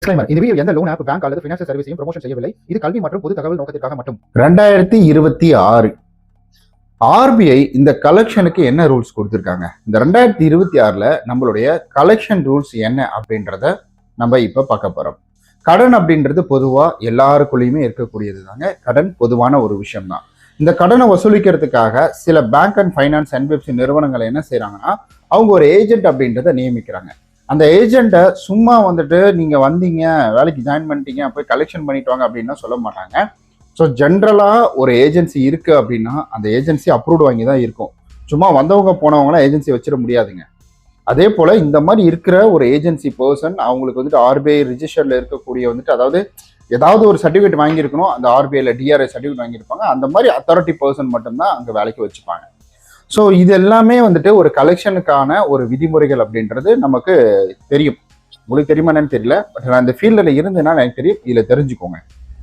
இந்த வீடியோ எந்த loan app bank அல்லது ஃபினான்ஷியல் சர்வீஸையும் ப்ரமோஷன் செய்யவில்லை. இது கல்வி மற்றும் பொது தகவல் நோக்கத்திற்காக மட்டும். 2026 ஆர்பிஐ இந்த கலெக்ஷனுக்கு என்ன ரூல்ஸ் கொடுத்திருக்காங்க, இந்த 2026ல நம்மளுடைய கலெக்ஷன் ரூல்ஸ் என்ன அப்படின்றத நம்ம இப்ப பார்க்க போறோம். கடன் அப்படின்றது பொதுவா எல்லாருக்குள்ளயுமே இருக்கக்கூடியது தாங்க. கடன் பொதுவான ஒரு விஷயம் தான். இந்த கடனை வசூலிக்கிறதுக்காக சில பேங்க் அண்ட் ஃபைனான்ஸ் என்பிஎஃப்சி நிறுவனங்களை என்ன செய்யறாங்கன்னா, அவங்க ஒரு ஏஜென்ட் அப்படின்றத நியமிக்கிறாங்க. அந்த ஏஜென்ட்டை சும்மா வந்துட்டு நீங்க வந்தீங்க, வேலைக்கு ஜாயின் பண்ணிட்டீங்க, போய் கலெக்ஷன் பண்ணிட்டு வாங்க அப்படின்னா சொல்ல மாட்டாங்க. ஸோ ஜென்ரலா ஒரு ஏஜென்சி இருக்கு அப்படின்னா அந்த ஏஜென்சி அப்ரூவ்டு வாங்கி தான் இருக்கும். சும்மா வந்தவங்க போனவங்களாம் ஏஜென்சி வச்சிட முடியாதுங்க. அதே போல இந்த மாதிரி இருக்கிற ஒரு ஏஜென்சி பர்சன் அவங்களுக்கு வந்துட்டு ஆர்பிஐ ரிஜிஸ்டர்ல இருக்கக்கூடிய வந்துட்டு, அதாவது ஏதாவது ஒரு சர்டிஃபிகேட் வாங்கியிருக்கணும், அந்த ஆர்பிஐல டிஆர்ஐ சர்டிஃபிகேட் வாங்கியிருப்பாங்க. அந்த மாதிரி அத்தாரிட்டி பர்சன் மட்டும்தான் அங்கே வேலைக்கு வச்சுப்பாங்க. ஸோ இது எல்லாமே வந்துட்டு ஒரு கலெக்ஷனுக்கான ஒரு விதிமுறைகள் அப்படின்றது நமக்கு தெரியும். உங்களுக்கு தெரியுமா என்னன்னு தெரியல, பட் நான் இந்த ஃபீல்டில் இருந்தேன்னா எனக்கு தெரியும். இதில் தெரிஞ்சுக்கோங்க.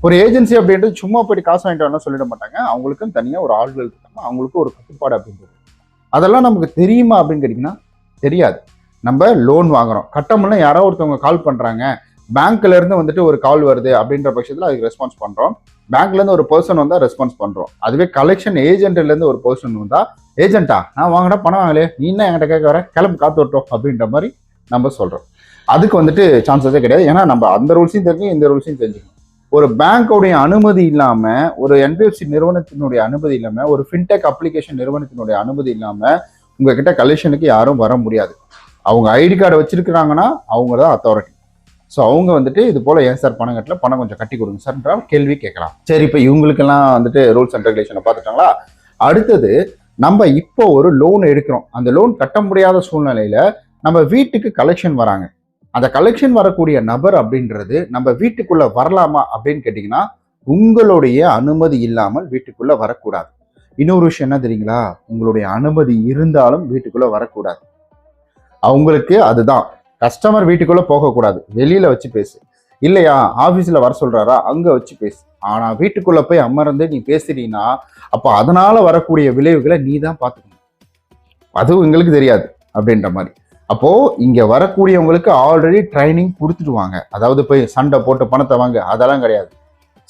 ஒரு ஏஜென்சி அப்படின்றது சும்மா போயிட்டு காசு வாங்கிட்டு வரணும் சொல்லிட மாட்டாங்க. அவங்களுக்கும் தனியாக ஒரு ஆள்கள் இருக்காங்க, அவங்களுக்கும் ஒரு கட்டுப்பாடு அப்படின்றது. அதெல்லாம் நமக்கு தெரியுமா அப்படின்னு கேட்டிங்கன்னா தெரியாது. நம்ம லோன் வாங்குறோம், கட்டமெல்லாம் யாரோ ஒருத்தவங்க கால் பண்ணுறாங்க, பேங்க்ல இருந்து வந்துட்டு ஒரு கால் வருது அப்படின்ற பட்சத்தில் அதுக்கு ரெஸ்பான்ஸ் பண்ணுறோம். பேங்க்ல இருந்து ஒரு பர்சன் வந்தால் ரெஸ்பான்ஸ் பண்ணுறோம். அதுவே கலெக்ஷன் ஏஜென்ட்ல இருந்து ஒரு பர்சன் வந்தால், ஏஜென்ட்டா நான் வாங்கினா பணம் வாங்கலையே, நீ என்ன என்கிட்ட கேட்க வர, கிளம்பு காத்து வரட்டும் அப்படின்ற மாதிரி நம்ம சொல்றோம். அதுக்கு வந்துட்டு சான்சஸே கிடையாது. ஏன்னா நம்ம அந்த ரூல்ஸையும் தெரிஞ்சுக்கணும், இந்த ரூல்ஸையும் தெரிஞ்சுக்கணும். ஒரு பேங்கோடைய அனுமதி இல்லாம, ஒரு என்பிஎஃப்சி நிறுவனத்தினுடைய அனுமதி இல்லாம, ஒரு ஃபின்டெக் அப்ளிகேஷன் நிறுவனத்தினுடைய அனுமதி இல்லாம உங்ககிட்ட கலெக்ஷனுக்கு யாரும் வர முடியாது. அவங்க ஐடி கார்டு வச்சிருக்கிறாங்கன்னா அவங்க தான் அத்தாரிட்டி. ஸோ அவங்க வந்துட்டு இது போல ஏன் சார் பணம் கட்டல, பணம் கொஞ்சம் கட்டி கொடுங்க சார்ன்ற கேள்வி கேட்கலாம். சரி, இப்போ இவங்களுக்கெல்லாம் வந்துட்டு ரூல்ஸ் அண்ட் ரெகுலேஷனை பார்த்துட்டாங்களா? அடுத்தது நம்ம இப்போ ஒரு லோன் எடுக்கிறோம். அந்த லோன் கட்ட முடியாத சூழ்நிலையில நம்ம வீட்டுக்கு கலெக்ஷன் வராங்க. அந்த கலெக்ஷன் வரக்கூடிய நபர் அப்படின்றது நம்ம வீட்டுக்குள்ள வரலாமா அப்படின்னு கேட்டீங்கன்னா, உங்களுடைய அனுமதி இல்லாமல் வீட்டுக்குள்ள வரக்கூடாது. இன்னொரு விஷயம் என்ன தெரியுங்களா, உங்களுடைய அனுமதி இருந்தாலும் வீட்டுக்குள்ள வரக்கூடாது. அவங்களுக்கு அதுதான், கஸ்டமர் வீட்டுக்குள்ள போகக்கூடாது, வெளியில வச்சு பேசு. இல்லையா, ஆபீஸ்ல வர சொல்றாரா, அங்க வச்சு பேசு. ஆனா வீட்டுக்குள்ள போய் அமர்ந்து நீ பேசுறீன்னா அப்ப அதனால வரக்கூடிய விளைவுகளை நீ தான் பார்த்துக்கணும். அதுவும் எங்களுக்கு தெரியாது அப்படின்ற மாதிரி. அப்போ இங்க வரக்கூடியவங்களுக்கு ஆல்ரெடி ட்ரைனிங் கொடுத்துடுவாங்க. அதாவது போய் சண்டை போட்டு பணத்தை வாங்க, அதெல்லாம் கிடையாது.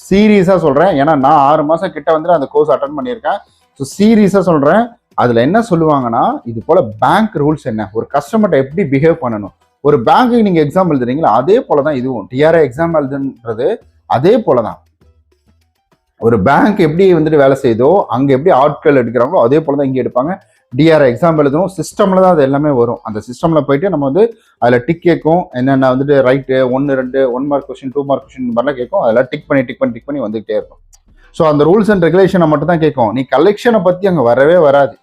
சீரியஸா சொல்றேன். ஏன்னா நான் 6 மாசம் கிட்ட வந்துட்டு அந்த கோர்ஸ் அட்டன் பண்ணியிருக்கேன். ஸோ சீரியஸா சொல்றேன். அதுல என்ன சொல்லுவாங்கன்னா, இது போல பேங்க் ரூல்ஸ் என்ன, ஒரு கஸ்டமர்கிட்ட எப்படி பிஹேவ் பண்ணணும். ஒரு பேங்க்கு நீங்க எக்ஸாம் எழுதுறீங்களா, அதே போலதான் இதுவும். டிஆர்ஐ எக்ஸாம் எழுதுன்றது அதே போலதான். ஒரு பேங்க் எப்படி வந்துட்டு வேலை செய்தோ, அங்க எப்படி ஆட்கள் எடுக்கிறாங்களோ அதே போலதான் இங்க எடுப்பாங்க. டிஆர்ஐ எக்ஸாம் எழுதணும், சிஸ்டம்ல தான் அது எல்லாமே வரும். அந்த சிஸ்டம்ல போயிட்டு நம்ம வந்து அதுல டிக் கேட்கும், என்னென்ன வந்துட்டு right 1, 2, 1 mark question, 2 mark question மாதிரிலாம் கேட்கும். அதெல்லாம் டிக் பண்ணி வந்துகிட்டே இருக்கும். ஸோ அந்த ரூல்ஸ் அண்ட் ரெகுலேஷனை மட்டும் தான் கேட்கும். நீ கலெக்ஷனை பத்தி அங்க வரவே வராது.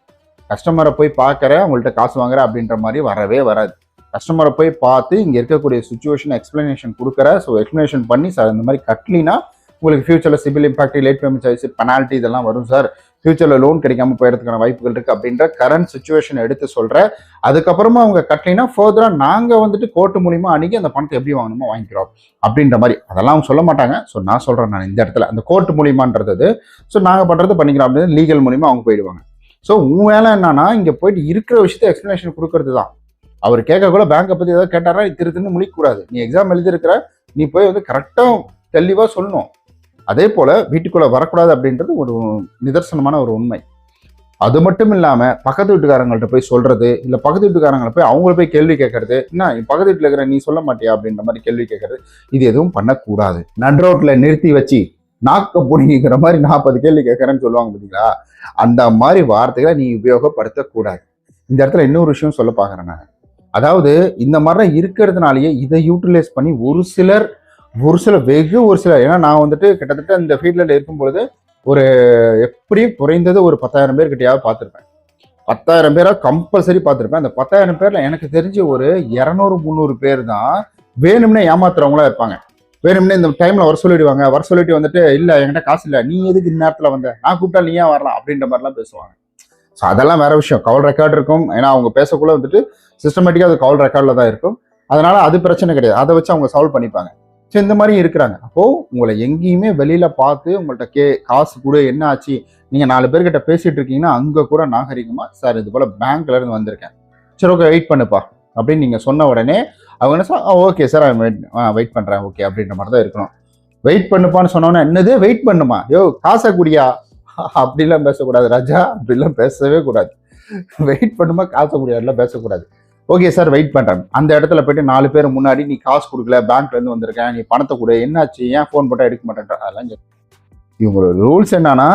கஸ்டமரை போய் பார்க்குற, உங்கள்கிட்ட காசு வாங்குற அப்படின்ற மாதிரி வரவே வராது. கஸ்டமரை போய் பார்த்து இங்கே இருக்கக்கூடிய சுச்சுவேஷன் எக்ஸ்பிளனேஷன் கொடுக்குற. ஸோ எக்ஸ்பிளனேஷன் பண்ணி, சார் இந்த மாதிரி கட்டலினா உங்களுக்கு ஃபியூச்சரில் CIBIL impact, late payment charge, penalty இதெல்லாம் வரும் சார், ஃபியூச்சரில் லோன் கிடைக்காம போயிடறதுக்கான வாய்ப்புகள் இருக்குது அப்படின்ற கரண்ட் சுச்சுவேஷன் எடுத்து சொல்கிறேன். அதுக்கப்புறமா அவங்க கட்டலினா ஃபர்தராக நாங்கள் வந்துட்டு கோர்ட்டு மூலிமா அணுகி அந்த பணத்தை எப்படி வாங்கணுமோ வாங்கிக்கிறோம் அப்படின்ற மாதிரி. அதெல்லாம் அவங்க சொல்ல மாட்டாங்க. ஸோ நான் சொல்கிறேன், நான் இந்த இடத்துல அந்த கோர்ட்டு மூலிமான்றது, ஸோ நாங்கள் பண்ணுறது பண்ணிக்கிறோம் அப்படின்னு லீகல் மூலிமா அவங்க போயிடுவாங்க. ஸோ உன் வேலை என்னன்னா, இங்கே போயிட்டு இருக்கிற விஷயத்த எக்ஸ்பிளனேஷன் கொடுக்கறது தான். அவர் கேட்கக்குள்ள பேங்கை பற்றி ஏதாவது கேட்டாரா திருத்துன்னு முழிக்கக்கூடாது. நீ எக்ஸாம் எழுதிருக்கிற, நீ போய் வந்து கரெக்டாக தெளிவாக சொல்லணும். அதே போல வீட்டுக்குள்ள வரக்கூடாது அப்படின்றது ஒரு நிதர்சனமான ஒரு உண்மை. அது மட்டும் இல்லாம பக்கத்து வீட்டுக்காரங்கள்ட்ட போய் சொல்றது, இல்ல பக்கத்து வீட்டுக்காரங்களை போய் அவங்கள போய் கேள்வி கேட்கறது, என்ன பக்கத்து வீட்டுல இருக்கிற நீ சொல்ல மாட்டியா அப்படின்ற மாதிரி கேள்வி கேட்கறது, இது எதுவும் பண்ணக்கூடாது. நட்ரோட்ல நிறுத்தி வச்சு நாக்க பிடிங்கிற மாதிரி 40 கேள்வி கேட்கறேன்னு சொல்லுவாங்க பார்த்தீங்களா, அந்த மாதிரி வார்த்தைகளை நீ உபயோகப்படுத்தக்கூடாது. இந்த இடத்துல இன்னொரு விஷயம் சொல்ல பாக்குறேன் நான். அதாவது இந்த மாதிரிலாம் இருக்கிறதுனாலயே இதை யூட்டிலைஸ் பண்ணி ஒரு சிலர் ஏன்னா நான் வந்துட்டு கிட்டத்தட்ட இந்த ஃபீல்டில் இருக்கும்பொழுது ஒரு எப்படியும் குறைந்தது ஒரு 10,000 பேர் கிட்டையாவது பார்த்துருப்பேன். 10,000 பேராக கம்பல்சரி பார்த்துருப்பேன். அந்த 10,000 பேர்ல எனக்கு தெரிஞ்ச ஒரு 200-300 பேர் தான் வேணும்னே ஏமாத்துறவங்களா இருப்பாங்க. வேணும்னே இந்த டைம்ல வர சொல்லிட்டு வந்துட்டு, இல்ல என்கிட்ட காசு இல்லை, நீ எதுக்கு இந்த நேரத்துல வந்த, நான் கூப்பிட்டா நீ ஏன் வரலாம் அப்படின்ற மாதிரிலாம் பேசுவாங்க. ஸோ அதெல்லாம் வேற விஷயம். கால் ரெக்கார்டு இருக்கும். ஏன்னா அவங்க பேசக்குள்ள வந்துட்டு சிஸ்டமேட்டிக்காக அது கால் ரெக்கார்டில் தான் இருக்கும். அதனால அது பிரச்சனை கிடையாது. அதை வச்சு அவங்க சால்வ் பண்ணிப்பாங்க. ஸோ இந்த மாதிரி இருக்கிறாங்க. அப்போ உங்களை எங்கேயுமே வெளியில பார்த்து உங்கள்கிட்ட காசு கூட என்ன ஆச்சு, நீங்க 4 பேர்கிட்ட பேசிட்டு இருக்கீங்கன்னா அங்க கூட நாகரிகமா, சார் இது போல பேங்க்ல இருந்து வந்திருக்கேன், சரி ஓகே வெயிட் பண்ணுப்பா அப்படின்னு நீங்க சொன்ன உடனே அவங்க என்ன சொல்ல, ஓகே சார் வெயிட் பண்றேன் ஓகே அப்படின்ற மாதிரி தான் இருக்கணும். வெயிட் பண்ணுப்பான்னு சொன்னோன்னா என்னது வெயிட் பண்ணுமா, யோ காசை குடியா அப்படிலாம் பேசக்கூடாது ராஜா, அப்படிலாம் பேசவே கூடாது. வெயிட் பண்ணுமா காசை குடியாதுலாம் பேசக்கூடாது. ஓகே சார் வெயிட் பண்றேன். அந்த இடத்துல போயிட்டு 4 பேர் முன்னாடி நீ காசு கொடுக்கல, பேங்க்ல இருந்து வந்திருக்கேன், நீ பணத்தை கொடு, என்னாச்சு, ஏன் ஃபோன் போட்டா எடுக்க மாட்டேன்ற அதெல்லாம் இவங்களோட ரூல்ஸ் என்னன்னா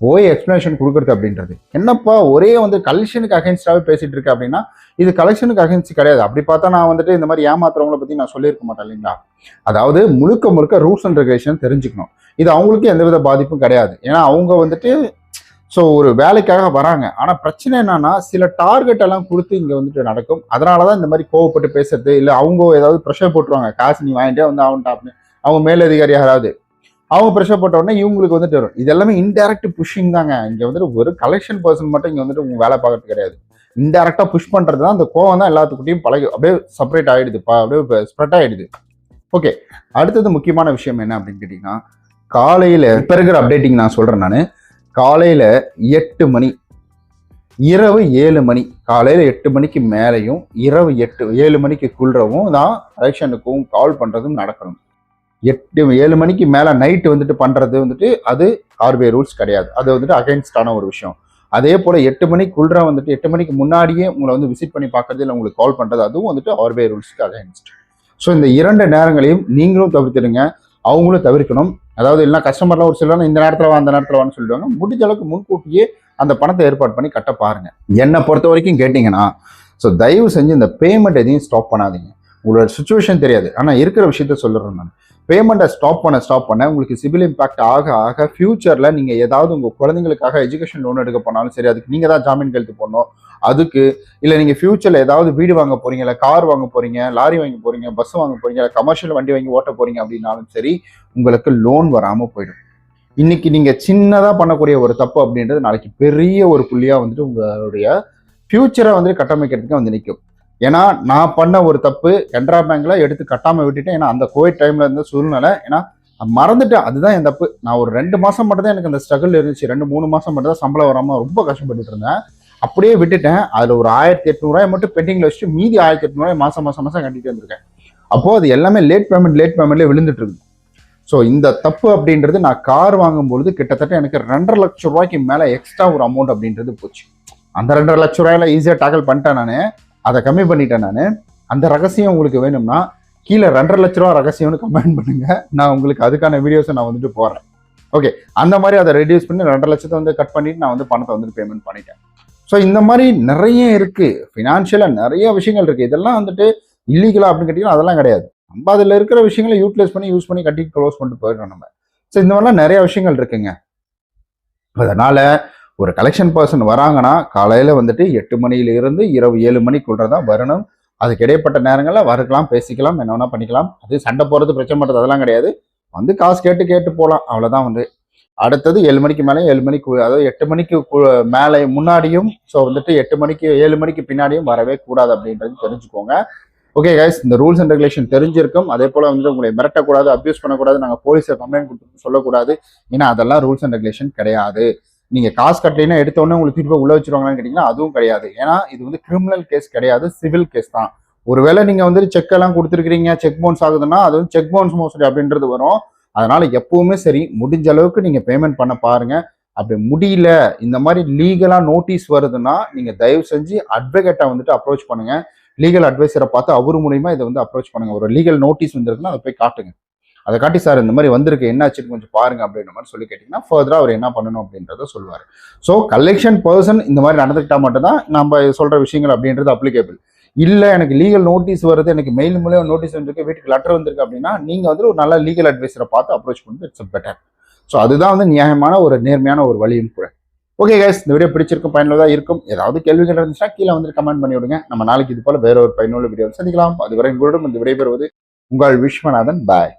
போய் எக்ஸ்பிளனேஷன் கொடுக்குறது அப்படின்றது. என்னப்பா ஒரே வந்து கலெக்ஷனுக்கு அகேன்ஸ்டாவே பேசிட்டு இருக்கு அப்படின்னா இது கலெக்ஷனுக்கு அகேன்ஸ்ட் கிடையாது. அப்படி பார்த்தா நான் வந்துட்டு இந்த மாதிரி ஏமாத்துறவங்களை பத்தி நான் சொல்லியிருக்க மாட்டேன் இல்லைங்களா. அதாவது முழுக்க முழுக்க ரூல்ஸ் அண்ட் ரெகுலேஷன் தெரிஞ்சுக்கணும். இது அவங்களுக்கு எந்தவித பாதிப்பும் கிடையாது. ஏன்னா அவங்க வந்துட்டு ஸோ ஒரு வேலைக்காக வராங்க. ஆனால் பிரச்சனை என்னன்னா சில டார்கெட் எல்லாம் கொடுத்து இங்கே வந்துட்டு நடக்கும். அதனாலதான் இந்த மாதிரி கோவப்பட்டு பேசுறது, இல்லை அவங்க ஏதாவது ப்ரெஷர் போட்டுருவாங்க, காசு நீ வாங்கிட்டே வந்து அவன்ட்டாப்னு அவங்க மேலதிகாரி யாராவது அவங்க ப்ரெஷர் போட்ட உடனே இவங்களுக்கு வந்துட்டு வரும். இது எல்லாமே இன்டைரக்ட் புஷிங் தாங்க. இங்க வந்துட்டு ஒரு கலெக்ஷன் பர்சன் மட்டும் இங்க வந்துட்டு உங்க வேலை பார்க்கறது கிடையாது. இன்டைரக்டா புஷ் பண்றது தான் அந்த கோவம் தான் எல்லாத்துக்கிட்டையும் பழகி அப்படியே செப்பரேட் ஆயிடுது, அப்படியே ஸ்ப்ரெட் ஆயிடுது. ஓகே, அடுத்தது முக்கியமான விஷயம் என்ன அப்படின்னு கேட்டீங்கன்னா, காலையில இப்ப இருக்கிற அப்டேட்டிங் நான் சொல்றேன். நான் காலையில 8 மணி, இரவு 7 மணி, காலையில 8 மணிக்கு மேலையும் இரவு 7 மணிக்குள்ளவும் தான் எலெக்ஷனுக்கும் கால் பண்றதும் நடக்கணும். 7 மணிக்கு மேல நைட்டு வந்துட்டு பண்றது வந்துட்டு அது ஆர்பிஐ ரூல்ஸ் கிடையாது. அது வந்துட்டு அகைன்ஸ்டான ஒரு விஷயம். அதே போல 8 மணிக்குள்ள வந்துட்டு 8 மணிக்கு முன்னாடியே உங்களை வந்து விசிட் பண்ணி பார்க்கறது, இல்லை உங்களுக்கு கால் பண்றது, அதுவும் வந்துட்டு ஆர்பிஐ ரூல்ஸ்க்கு அகைன்ஸ்ட். ஸோ இந்த 2 நேரங்களையும் நீங்களும் தவிர்த்துடுங்க, அவங்களும் தவிர்க்கணும். அதாவது இல்லை கஸ்டமர்லாம் ஒரு சிலர் இந்த நேரத்தில் வா அந்த நேரத்தில் வான்னு சொல்லிடுவாங்க. முடிஞ்ச அளவுக்கு முன்கூட்டியே அந்த பணத்தை ஏற்பாடு பண்ணி கட்ட பாருங்க. என்னை பொறுத்த வரைக்கும் கேட்டிங்கன்னா, ஸோ தயவு செஞ்சு இந்த பேமெண்ட் எதையும் ஸ்டாப் பண்ணாதீங்க. உங்களோட சுச்சுவேஷன் தெரியாது, ஆனால் இருக்கிற விஷயத்த சொல்லுறேன் நான். பேமெண்ட்டை ஸ்டாப் பண்ண உங்களுக்கு சிபில் இம்பாக்ட் ஆக ஃபியூச்சர்ல நீங்க ஏதாவது உங்க குழந்தைங்களுக்காக எஜுகேஷன் லோன் எடுக்க போனாலும் சரி, அதுக்கு நீங்க தான் ஜாமீன் கையெழுத்து போடணும். அதுக்கு இல்லை நீங்க ஃபியூச்சர்ல ஏதாவது வீடு வாங்க போறீங்க, இல்லை கார் வாங்க போறீங்க, லாரி வாங்க போறீங்க, பஸ் வாங்க போறீங்க, இல்லை கமர்ஷியல் வண்டி வாங்கி ஓட்ட போறீங்க அப்படின்னாலும் சரி, உங்களுக்கு லோன் வராம போயிடும். இன்னைக்கு நீங்க சின்னதா பண்ணக்கூடிய ஒரு தப்பு அப்படின்றது நாளைக்கு பெரிய ஒரு புள்ளியா வந்துட்டு உங்களுடைய ஃபியூச்சரை வந்து கட்டமைக்கிறதுக்கு வந்து நிற்கும். ஏன்னா நான் பண்ண ஒரு தப்பு கனரா பேங்க்ல எடுத்து கட்டாம விட்டுட்டேன். ஏன்னா அந்த கோவிட் டைம்ல இருந்த சூழ்நிலை, ஏன்னா மறந்துட்டேன், அதுதான் என் தப்பு. நான் ஒரு 2 மாசம் மட்டும் தான் எனக்கு அந்த ஸ்ட்ரகிள் இருந்துச்சு. 2-3 மாசம் மட்டும் தான் சம்பளம் வராம ரொம்ப கஷ்டப்பட்டு இருந்தேன். அப்படியே விட்டுட்டேன். அதுல ஒரு 1800 ரூபாய் மட்டும் பெண்டிங்ல வச்சுட்டு மீதி 1800 ரூபாய் மாசம் கட்டிட்டு வந்திருக்கேன். அப்போ அது எல்லாமே லேட் பேமெண்ட்லேயே விழுந்துட்டு இருக்கு. ஸோ இந்த தப்பு அப்படின்றது நான் கார் வாங்கும்பொழுது கிட்டத்தட்ட எனக்கு 2.5 லட்சம் ரூபாய்க்கு மேல எக்ஸ்ட்ரா ஒரு அமௌண்ட் அப்படின்றது போச்சு. அந்த 2.5 லட்சம் ரூபாயில ஈஸியா டாக்கல் பண்ணிட்டேன் நான், அதை கம்மி பண்ணிட்டேன் நான். அந்த ரகசியம் உங்களுக்கு வேணும்னா கீழே 2.5 லட்ச ரூபா ரகசியம்னு கமெண்ட் பண்ணுங்க. நான் உங்களுக்கு அதுக்கான வீடியோஸை நான் வந்துட்டு போடுறேன். ஓகே, அந்த மாதிரி அதை ரெடியூஸ் பண்ணி 2.5 லட்சத்தை வந்து கட் பண்ணிட்டு நான் வந்து பணத்தை வந்துட்டு பேமெண்ட் பண்ணிட்டேன். ஸோ இந்த மாதிரி நிறைய இருக்கு, ஃபினான்ஷியலா நிறைய விஷயங்கள் இருக்கு. இதெல்லாம் வந்துட்டு இல்லீகலா அப்படின்னு கேட்டீங்கன்னா அதெல்லாம் கிடையாது. நம்ம அதில் இருக்கிற விஷயங்களை யூஸ் பண்ணி கட்டி க்ளோஸ் பண்ணிட்டு போயிடுறோம் நம்ம. ஸோ இந்த மாதிரிலாம் நிறைய விஷயங்கள் இருக்குங்க. அதனால ஒரு கலெக்ஷன் பர்சன் வராங்கன்னா காலையில வந்துட்டு 8 மணியிலிருந்து இரவு 7 மணிக்குள்ளதான் வரணும். அதுக்கு இடைப்பட்ட நேரங்களில் வரலாம், பேசிக்கலாம், என்ன வேணா பண்ணிக்கலாம். அது சண்டை போறது பிரச்சனை பண்றது அதெல்லாம் கிடையாது. வந்து காசு கேட்டு போகலாம், அவ்வளவுதான். வந்து அடுத்தது 7 மணிக்கு மேலே 7 மணிக்கு, அதாவது 8 மணிக்கு மேலே முன்னாடியும், ஸோ வந்துட்டு 8 மணிக்கு 7 மணிக்கு பின்னாடியும் வரவே கூடாது அப்படின்றது தெரிஞ்சுக்கோங்க. ஓகே கைஸ், இந்த ரூல்ஸ் அண்ட் ரெகுலேஷன் தெரிஞ்சிருக்கும். அதே போல வந்து உங்களை மிரட்டக்கூடாது, அப்யூஸ் பண்ணக்கூடாது, நாங்கள் போலீஸை கம்ப்ளைண்ட் கொடுத்து சொல்லக்கூடாது. ஏன்னா அதெல்லாம் ரூல்ஸ் அண்ட் ரெகுலேஷன் கிடையாது. நீங்க காசு கட்டலைன்னா எடுத்தோடனே உங்களுக்கு திருப்பி உள்ள வச்சிருவாங்கன்னு கேட்டீங்கன்னா அதுவும் கிடையாது. ஏன்னா இது வந்து கிரிமினல் கேஸ் கிடையாது, சிவில் கேஸ் தான். ஒருவேளை நீங்க வந்து செக் எல்லாம் கொடுத்துருக்கீங்க, செக் பவுன்ஸ் ஆகுதுன்னா அது வந்து செக் பவுன்ஸ் மோசடி அப்படின்றது வரும். அதனால எப்பவுமே சரி, முடிஞ்ச அளவுக்கு நீங்க பேமெண்ட் பண்ண பாருங்க. அப்படி முடியல, இந்த மாதிரி லீகலா நோட்டீஸ் வருதுன்னா நீங்க தயவு செஞ்சு அட்வொகேட்டை வந்துட்டு அப்ரோச் பண்ணுங்க. லீகல் அட்வைசரை பார்த்து அவர் மூலியமா இதை வந்து அப்ரோச் பண்ணுங்க. ஒரு லீகல் நோட்டீஸ் வந்திருக்குன்னா அதை போய் காட்டுங்க. அதை காட்டி சார் இந்த மாதிரி வந்திருக்கு, என்னாச்சுன்னு கொஞ்சம் பாருங்க அப்படின்ற மாதிரி சொல்லி கேட்டீங்கன்னா ஃபர்தரா அவர் என்ன பண்ணணும் அப்படின்றத சொல்லுவார். ஸோ கலெக்ஷன் பர்சன் இந்த மாதிரி நடந்துக்கிட்டா மட்டும்தான் நம்ம சொல்ற விஷயங்கள் அப்படின்றது அப்ளிகேபிள். இல்லை எனக்கு லீகல் நோட்டீஸ் வருது, எனக்கு மெயில் மூலியம் நோட்டீஸ் வந்துருக்கு, வீட்டுக்கு லெட்டர் வந்திருக்கு அப்படின்னா நீங்க வந்து ஒரு நல்ல லீகல் அட்வைசரை பார்த்து அப்ரோச் பண்ணுறது இட்ஸ் பெட்டர். ஸோ அதுதான் வந்து நியாயமான ஒரு நேர்மையான ஒரு வழியும் கூட. ஓகே கைஸ், இந்த வீடியோ பிடிச்சிருக்கும், பயனுள்ளதாக இருக்கும். ஏதாவது கேள்விகள் இருந்துச்சுன்னா கீழே வந்து கமெண்ட் பண்ணி விடுங்க. நம்ம நாளைக்கு இது போல வேற ஒரு பயனுள்ள வீடியோ சந்திக்கலாம். அதுவரை உங்களிடம் இந்த விடைபெறுவது உங்கள் விஸ்வநாதன். பாய்.